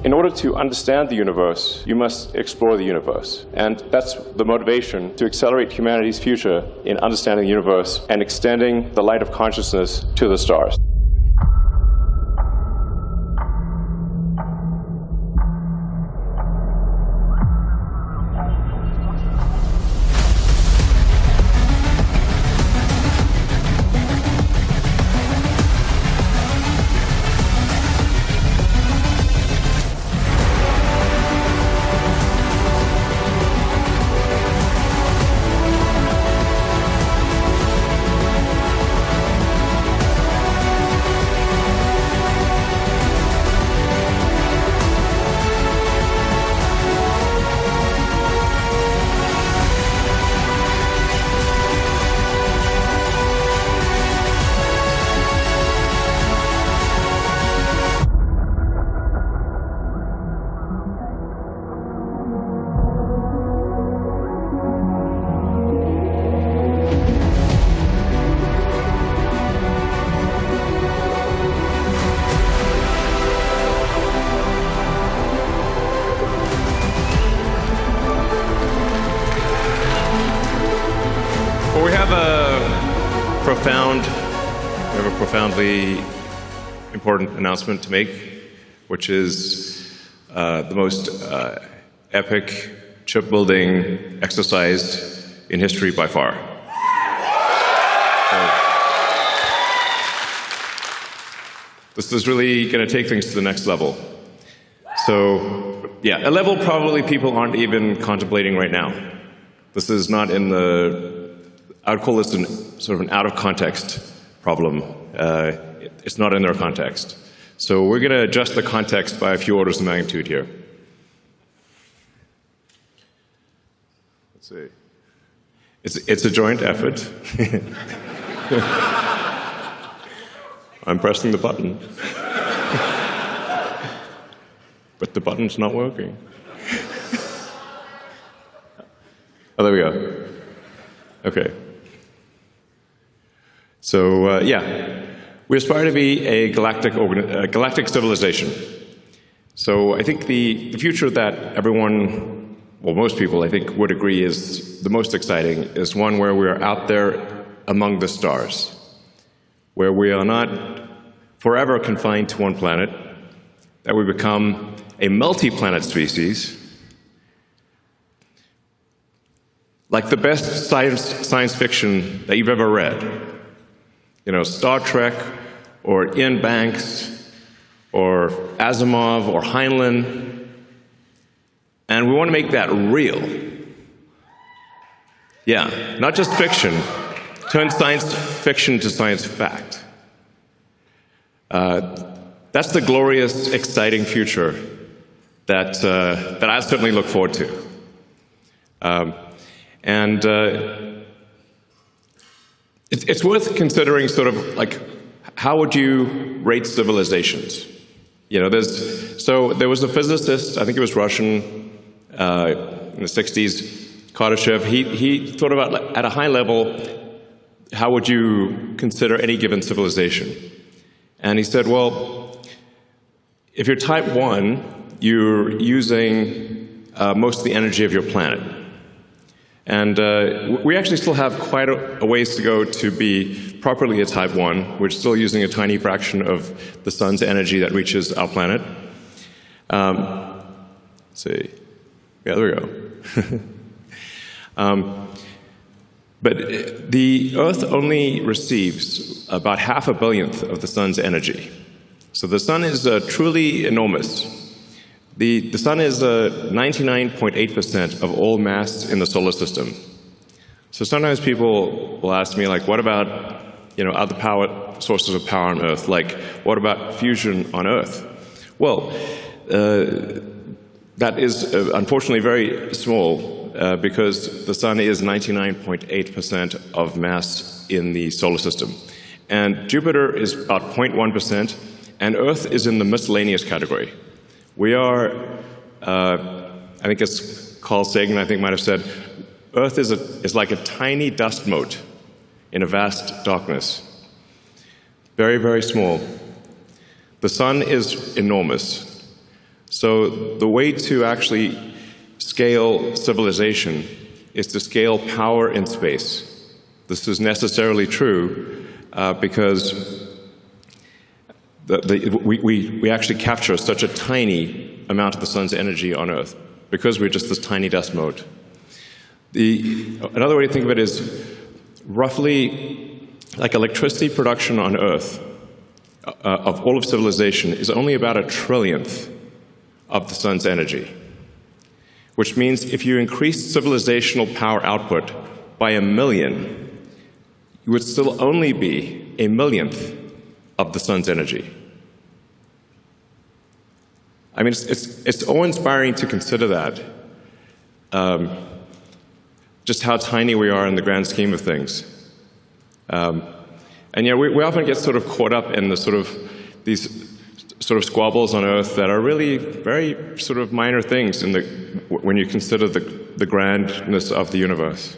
In order to understand the universe, you must explore the universe. And that's the motivation to accelerate humanity's future in understanding the universe and extending the light of consciousness to the stars. Well, we have a profoundly important announcement to make, which is the most epic chip-building exercise in history by far. This is really going to take things to the next level. So, yeah, a level probably people aren't even contemplating right now. This is not in the, I would call this sort of an out-of-context problem. It's not in their context. So we're going to adjust the context by a few orders of magnitude here. Let's see. It's a joint effort. I'm pressing the button. But the button's not working. Oh, there we go. Okay. So, yeah, we aspire to be a galactic civilization. So I think the future that everyone, well, most people, I think, would agree is the most exciting is one where we are out there among the stars, where we are not forever confined to one planet, that we become a multi-planet species, like the best science fiction that you've ever read. You know, Star Trek, or Ian Banks, or Asimov, or Heinlein. And we want to make that real. Yeah, not just fiction. Turn science fiction to science fact. That's the glorious, exciting future that I certainly look forward to. It's worth considering sort of like, how would you rate civilizations? You know, there was a physicist, I think he was Russian, in the 60s, Kardashev. He thought about, at a high level, how would you consider any given civilization? And he said, well, if you're type 1, you're using most of the energy of your planet. And we actually still have quite a ways to go to be properly a type 1. We're still using a tiny fraction of the sun's energy that reaches our planet. Let's see. Yeah, there we go. But the Earth only receives about 0.5 billionth of the sun's energy. So the sun is truly enormous. The sun is 99.8% of all mass in the solar system. So sometimes people will ask me, like, what about, you know, other sources of power on Earth? Like, what about fusion on Earth? Well, that is unfortunately very small because the sun is 99.8% of mass in the solar system. And Jupiter is about 0.1%, and Earth is in the miscellaneous category. We are, I think it's Carl Sagan, I think, might have said, Earth is like a tiny dust mote in a vast darkness. Very, very small. The sun is enormous. So the way to actually scale civilization is to scale power in space. This is necessarily true because we actually capture such a tiny amount of the sun's energy on Earth because we're just this tiny dust mote. Another way to think of it is roughly like electricity production on Earth of all of civilization is only about 1/trillionth of the sun's energy, which means if you increase civilizational power output by 1,000,000, you would still only be 1,000,000th of the sun's energy. I mean, it's awe-inspiring to consider that, just how tiny we are in the grand scheme of things. And yeah, we often get sort of caught up in these sort of squabbles on Earth that are really very sort of minor things when you consider the grandness of the universe.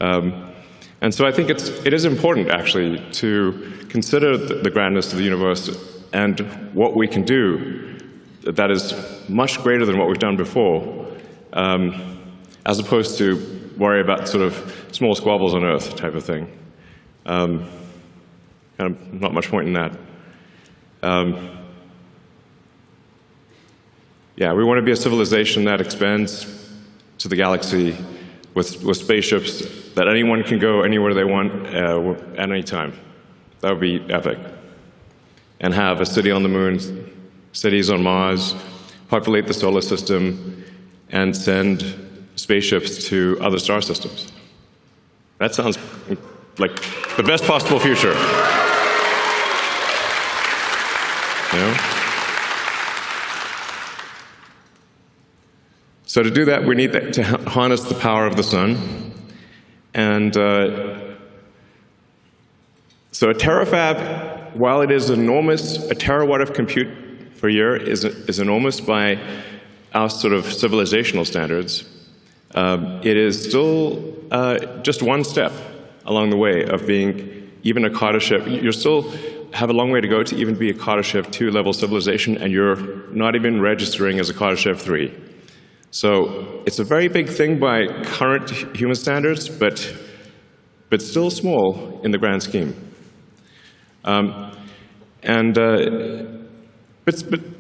And so I think it is important, actually, to consider the grandness of the universe and what we can do that is much greater than what we've done before, as opposed to worry about sort of small squabbles on Earth type of thing. Kind of not much point in that. Yeah, we want to be a civilization that expands to the galaxy with spaceships that anyone can go anywhere they want at any time. That would be epic. And have a city on the moon, cities on Mars, populate the solar system, and send spaceships to other star systems. That sounds like the best possible future. You know? So to do that, we need to harness the power of the sun. And so a terafab, while it is enormous, a terawatt of compute per year is enormous by our sort of civilizational standards. It is still just one step along the way of being even a Carter Shift. You still have a long way to go to even be a Carter Shift 2 level civilization, and you're not even registering as a Carter Shift 3. So it's a very big thing by current human standards, but still small in the grand scheme. But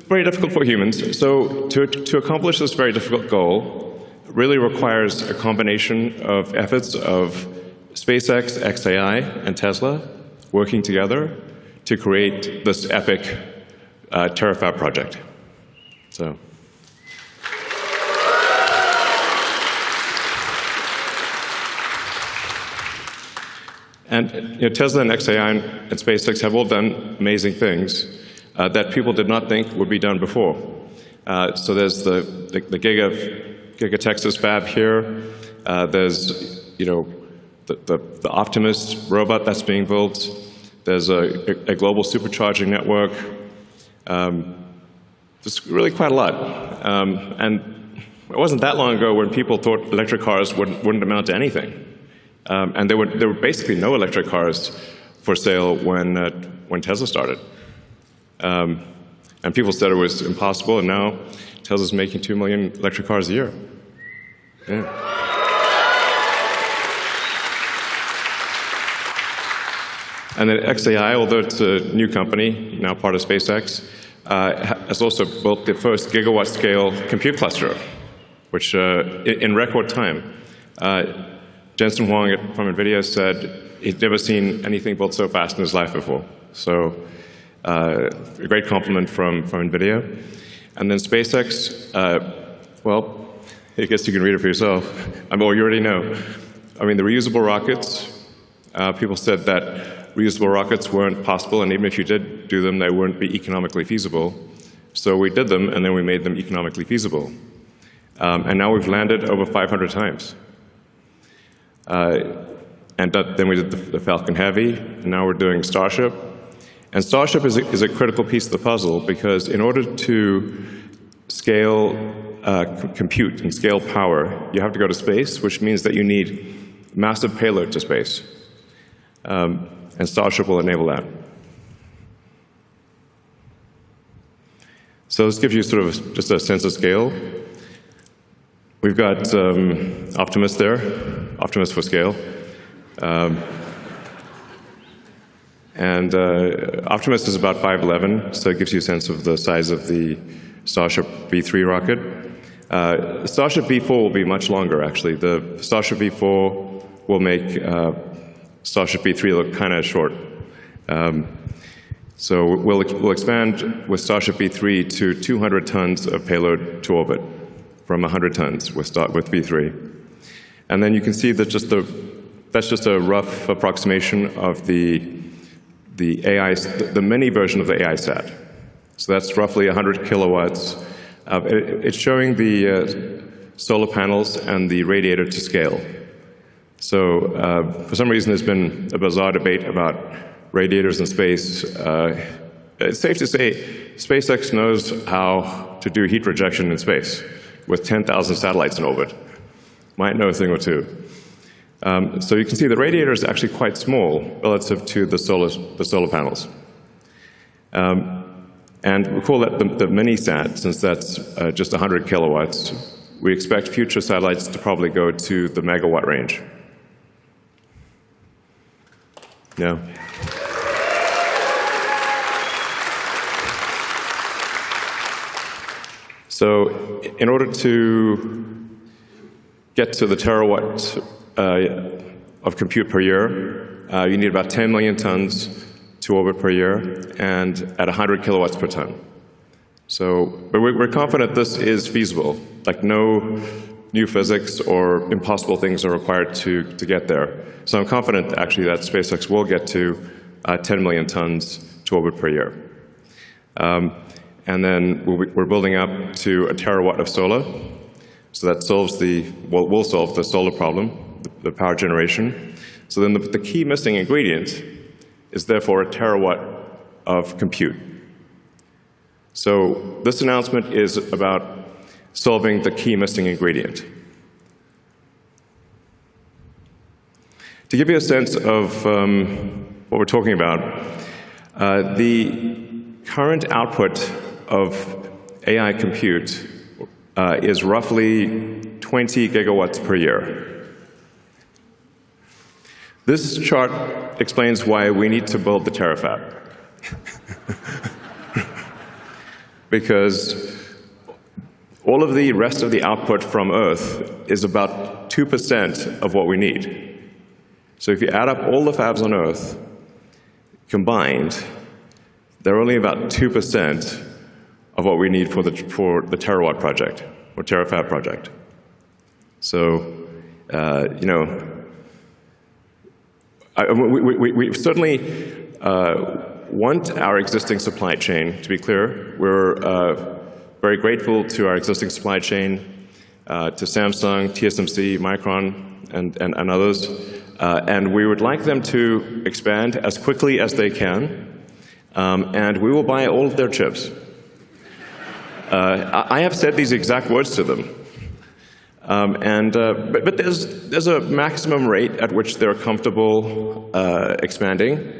very difficult for humans. So to accomplish this very difficult goal really requires a combination of efforts of SpaceX, XAI, and Tesla working together to create this epic TERAFAB project. So. And Tesla and XAI and SpaceX have all done amazing things that people did not think would be done before. So there's the Giga Texas fab here. There's the Optimus robot that's being built. There's a global supercharging network. There's really quite a lot. And it wasn't that long ago when people thought electric cars wouldn't amount to anything. And there were basically no electric cars for sale when Tesla started. And people said it was impossible, and now Tesla's making 2 million electric cars a year. Yeah. And then XAI, although it's a new company, now part of SpaceX, has also built the first gigawatt-scale compute cluster, which in record time. Jensen Huang from NVIDIA said he'd never seen anything built so fast in his life before. So a great compliment from NVIDIA. And then SpaceX, well, I guess you can read it for yourself. Well, you already know. I mean, the reusable rockets, people said that reusable rockets weren't possible, and even if you did do them, they wouldn't be economically feasible. So we did them, and then we made them economically feasible. And now we've landed over 500 times. And then we did the Falcon Heavy, and now we're doing Starship. And Starship is a critical piece of the puzzle, because in order to scale compute and scale power, you have to go to space, which means that you need massive payload to space. And Starship will enable that. So this gives you sort of just a sense of scale. We've got Optimus there, Optimus for scale. Optimus is about 5'11", so it gives you a sense of the size of the Starship V3 rocket. Starship V4 will be much longer, actually. The Starship V4 will make Starship V3 look kind of short. So we'll expand with Starship V3 to 200 tons of payload to orbit, from 100 tons with V3. And then you can see that that's just a rough approximation of the mini version of the AI sat. So that's roughly 100 kilowatts. It's showing the solar panels and the radiator to scale. So for some reason, there's been a bizarre debate about radiators in space. It's safe to say SpaceX knows how to do heat rejection in space with 10,000 satellites in orbit. Might know a thing or two. So you can see the radiator is actually quite small relative to the solar panels. And we call that the mini-sat, since that's just 100 kilowatts. We expect future satellites to probably go to the megawatt range. Yeah. So in order to get to the terawatt of compute per year, you need about 10 million tons to orbit per year, and at 100 kilowatts per ton. So but we're confident this is feasible. Like, no new physics or impossible things are required to get there. So I'm confident, actually, that SpaceX will get to 10 million tons to orbit per year. And then we're building up to a terawatt of solar. So that solves will solve the solar problem, the power generation. So then the key missing ingredient is therefore a terawatt of compute. So this announcement is about solving the key missing ingredient. To give you a sense of what we're talking about, the current output of AI compute is roughly 20 gigawatts per year. This chart explains why we need to build the TERAFAB. Because all of the rest of the output from Earth is about 2% of what we need. So if you add up all the fabs on Earth combined, they're only about 2% of what we need for the terawatt project, or TERAFAB project. So, you know, we certainly want our existing supply chain to be clear. We're very grateful to our existing supply chain, to Samsung, TSMC, Micron, and others. And we would like them to expand as quickly as they can, and we will buy all of their chips. I have said these exact words to them. But there's a maximum rate at which they're comfortable expanding,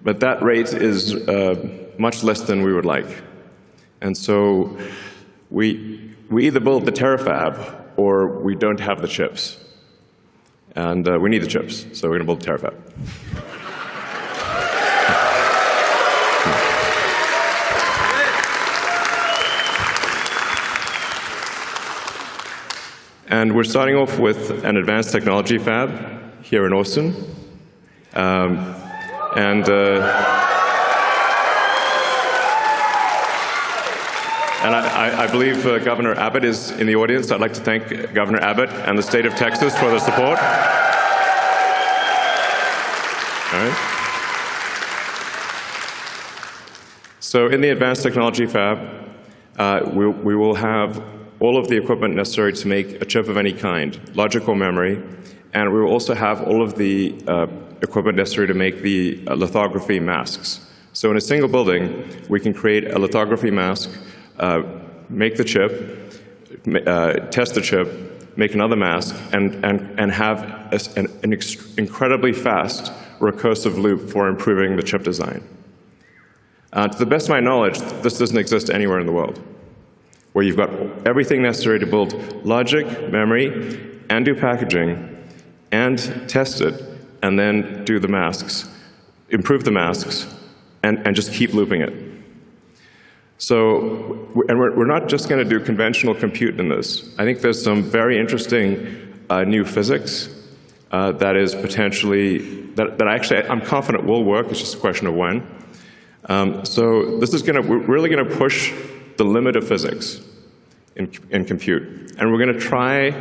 but that rate is much less than we would like. And so we either build the TERAFAB or we don't have the chips. And we need the chips, so we're going to build the TERAFAB. And we're starting off with an advanced technology fab here in Austin. And I believe Governor Abbott is in the audience. I'd like to thank Governor Abbott and the state of Texas for their support. All right. So in the advanced technology fab, we will have all of the equipment necessary to make a chip of any kind, logical memory, and we will also have all of the equipment necessary to make the lithography masks. So in a single building, we can create a lithography mask, make the chip, test the chip, make another mask, and have an incredibly fast recursive loop for improving the chip design. To the best of my knowledge, this doesn't exist anywhere in the world. where you've got everything necessary to build logic, memory, and do packaging, and test it, and then do the masks, improve the masks, and just keep looping it. So, and we're not just going to do conventional compute in this. I think there's some very interesting new physics that is potentially, that actually I'm confident will work. It's just a question of when. So this is we're really going to push the limit of physics in compute. And we're going to try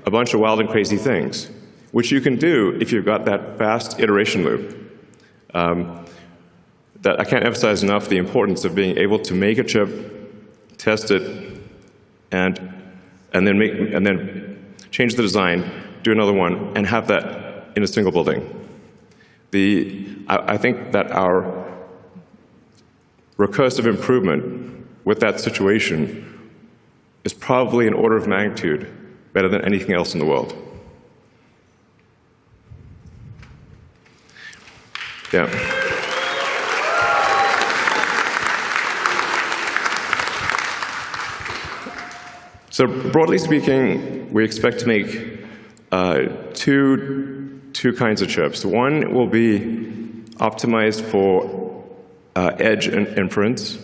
a bunch of wild and crazy things, which you can do if you've got that fast iteration loop. That I can't emphasize enough the importance of being able to make a chip, test it, and then change the design, do another one, and have that in a single building. I think that our recursive improvement with that situation is probably an order of magnitude better than anything else in the world. Yeah. So broadly speaking, we expect to make two kinds of chips. One will be optimized for edge and inference.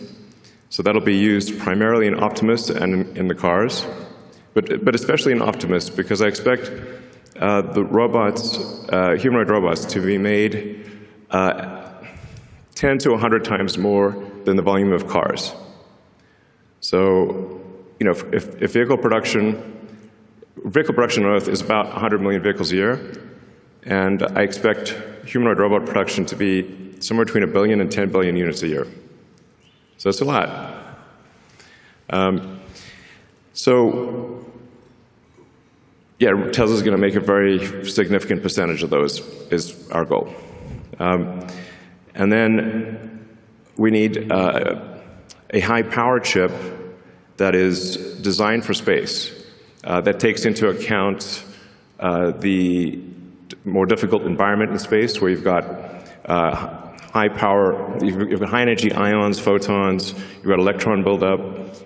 So that'll be used primarily in Optimus and in the cars, but especially in Optimus, because I expect the robots, humanoid robots, to be made 10 to 100 times more than the volume of cars. So, you know, if vehicle production on Earth is about 100 million vehicles a year, and I expect humanoid robot production to be somewhere between 1 billion and 10 billion units a year. So it's a lot. So, yeah, Tesla's going to make a very significant percentage of those, is our goal. And then we need a high-power chip that is designed for space, that takes into account the more difficult environment in space, where you've got high power, you've got high energy ions, photons, you've got electron buildup.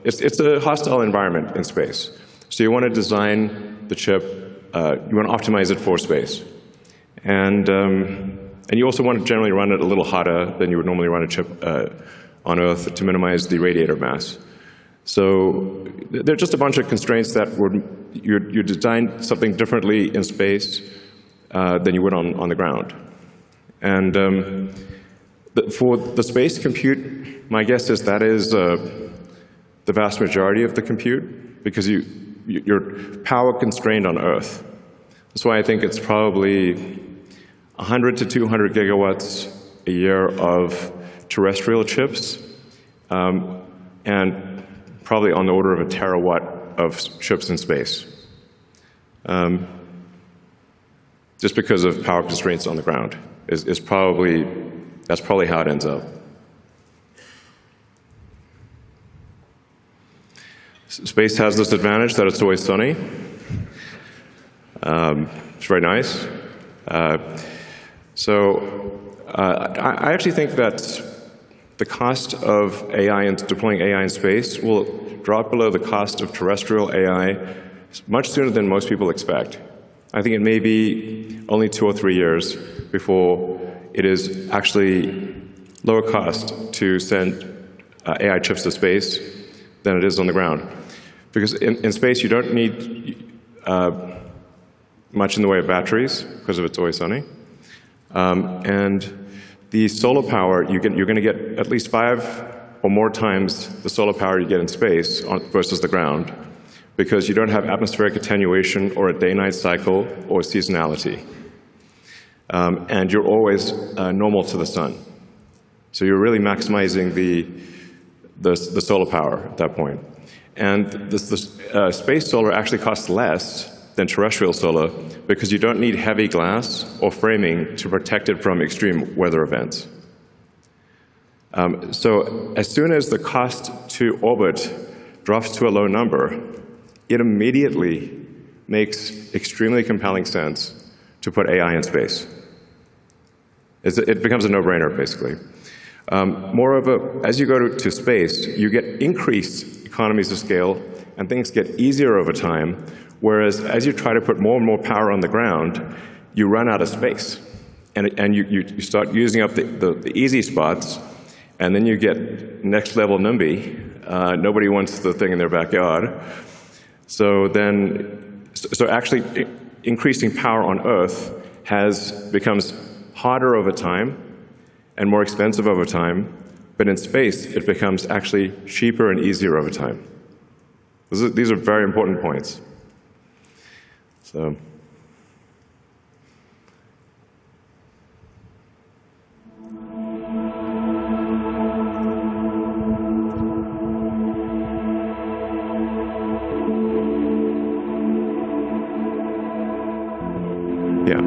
It's a hostile environment in space. So you want to design the chip, you want to optimize it for space. And you also want to generally run it a little hotter than you would normally run a chip on Earth to minimize the radiator mass. So there are just a bunch of constraints that you design something differently in space than you would on the ground. And for the space compute, my guess is that is the vast majority of the compute, because you're power constrained on Earth. That's why I think it's probably 100 to 200 gigawatts a year of terrestrial chips, and probably on the order of 1 terawatt of chips in space, just because of power constraints on the ground. That's probably how it ends up. Space has this advantage that it's always sunny. It's very nice. I actually think that the cost of AI and deploying AI in space will drop below the cost of terrestrial AI much sooner than most people expect. I think it may be only 2 or 3 years before it is actually lower cost to send AI chips to space than it is on the ground. Because in space, you don't need much in the way of batteries, because of it's always sunny. And the solar power, you're going to get at least 5 or more times the solar power you get in space versus the ground, because you don't have atmospheric attenuation or a day-night cycle or seasonality. And you're always normal to the sun. So you're really maximizing the solar power at that point. And the space solar actually costs less than terrestrial solar, because you don't need heavy glass or framing to protect it from extreme weather events. So as soon as the cost to orbit drops to a low number, it immediately makes extremely compelling sense to put AI in space. It becomes a no-brainer, basically. Moreover, as you go to space, you get increased economies of scale, and things get easier over time, whereas as you try to put more and more power on the ground, you run out of space. And you start using up the easy spots, and then you get next level NIMBY. Nobody wants the thing in their backyard. So actually increasing power on Earth becomes harder over time and more expensive over time, but in space it becomes actually cheaper and easier over time. These are very important points. So. Yeah.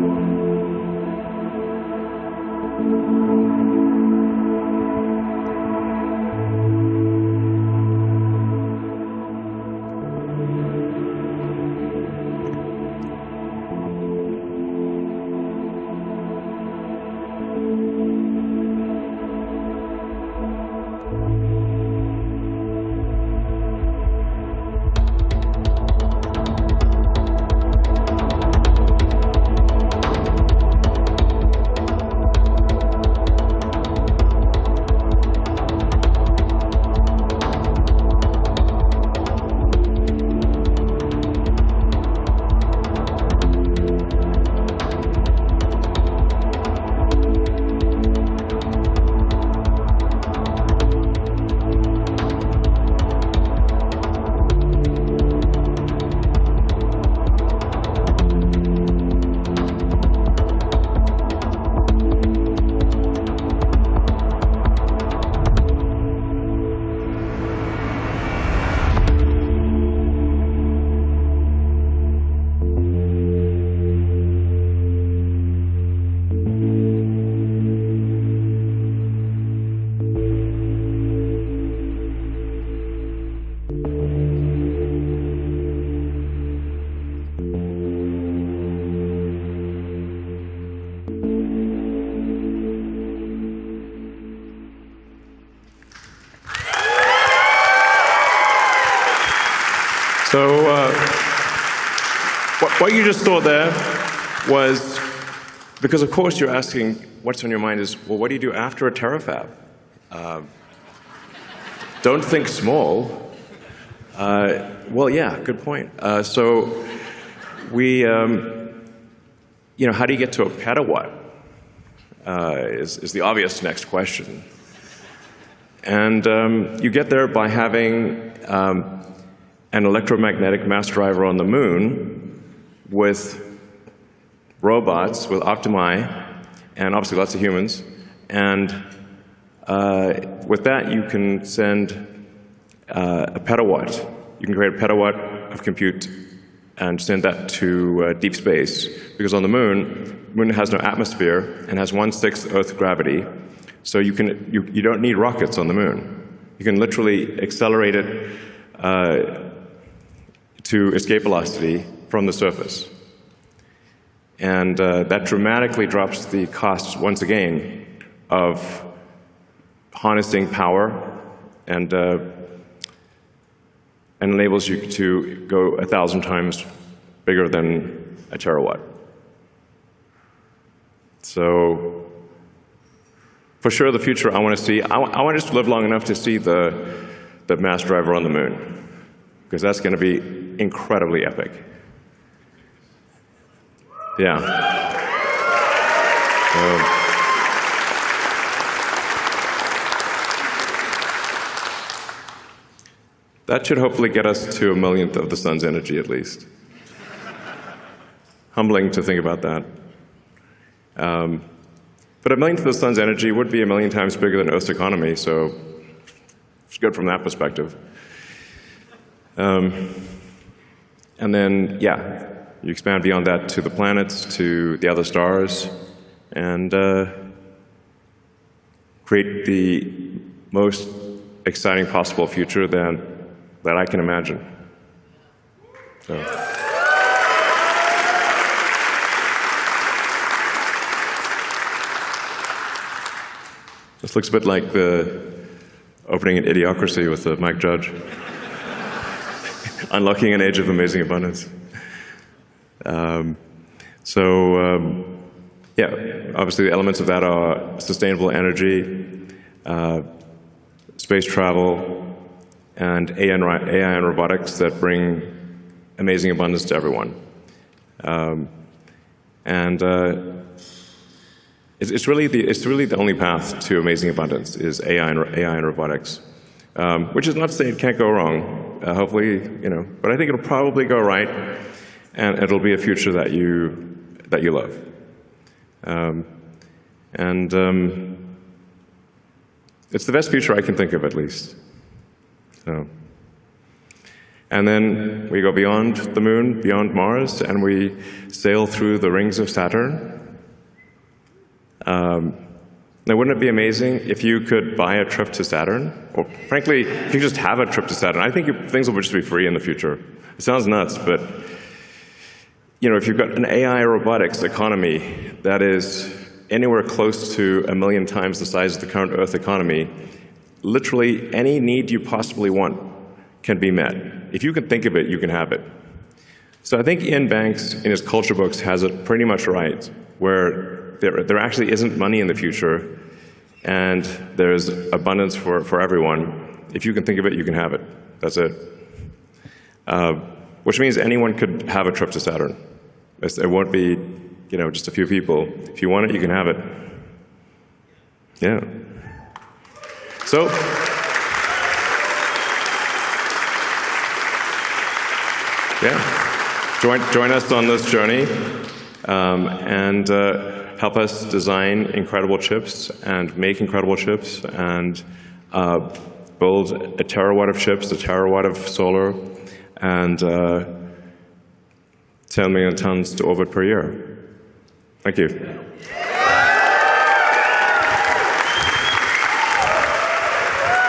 So what you just saw there was, because of course you're asking what's on your mind is, well, what do you do after a TERAFAB? Don't think small. Well, yeah, good point. So we, how do you get to a petawatt is the obvious next question. And you get there by having an electromagnetic mass driver on the moon with robots, with Optimi, and obviously lots of humans. And with that, you can send a petawatt. You can create a petawatt of compute and send that to deep space. Because on the moon has no atmosphere and has 1/6 Earth gravity. So you don't need rockets on the moon. You can literally accelerate it to escape velocity from the surface. And that dramatically drops the costs, once again, of harnessing power and enables you to go 1,000 times bigger than a terawatt. So for sure, the future I want to see, I want to just live long enough to see the mass driver on the moon, because that's going to be incredibly epic. Yeah. That should hopefully get us to 1/millionth of the sun's energy, at least. Humbling to think about that. But 1/millionth of the sun's energy would be 1,000,000 times bigger than Earth's economy, so it's good from that perspective. And then, yeah, you expand beyond that to the planets, to the other stars, and create the most exciting possible future that I can imagine. So. This looks a bit like the opening in Idiocracy with Mike Judge. unlocking an age of amazing abundance. Yeah, obviously the elements of that are sustainable energy, space travel, and AI and robotics that bring amazing abundance to everyone. It's really the only path to amazing abundance is AI and robotics, which is not to say it can't go wrong. Hopefully, but I think it'll probably go right, and it'll be a future that you love. It's the best future I can think of, at least. And then we go beyond the moon, beyond Mars, and we sail through the rings of Saturn. Now, wouldn't it be amazing if you could buy a trip to Saturn? Or, frankly, if you just have a trip to Saturn. I think things will just be free in the future. It sounds nuts, but if you've got an AI robotics economy that is anywhere close to 1 million times the size of the current Earth economy, literally any need you possibly want can be met. If you can think of it, you can have it. So I think Ian Banks, in his culture books, has it pretty much right, where there actually isn't money in the future, and there's abundance for everyone. If you can think of it, you can have it. That's it. Which means anyone could have a trip to Saturn. It won't be, just a few people. If you want it, you can have it. Yeah. So, yeah, join us on this journey, and help us design incredible chips and make incredible chips and build a terawatt of chips, a terawatt of solar, and 10 million tons to orbit per year. Thank you.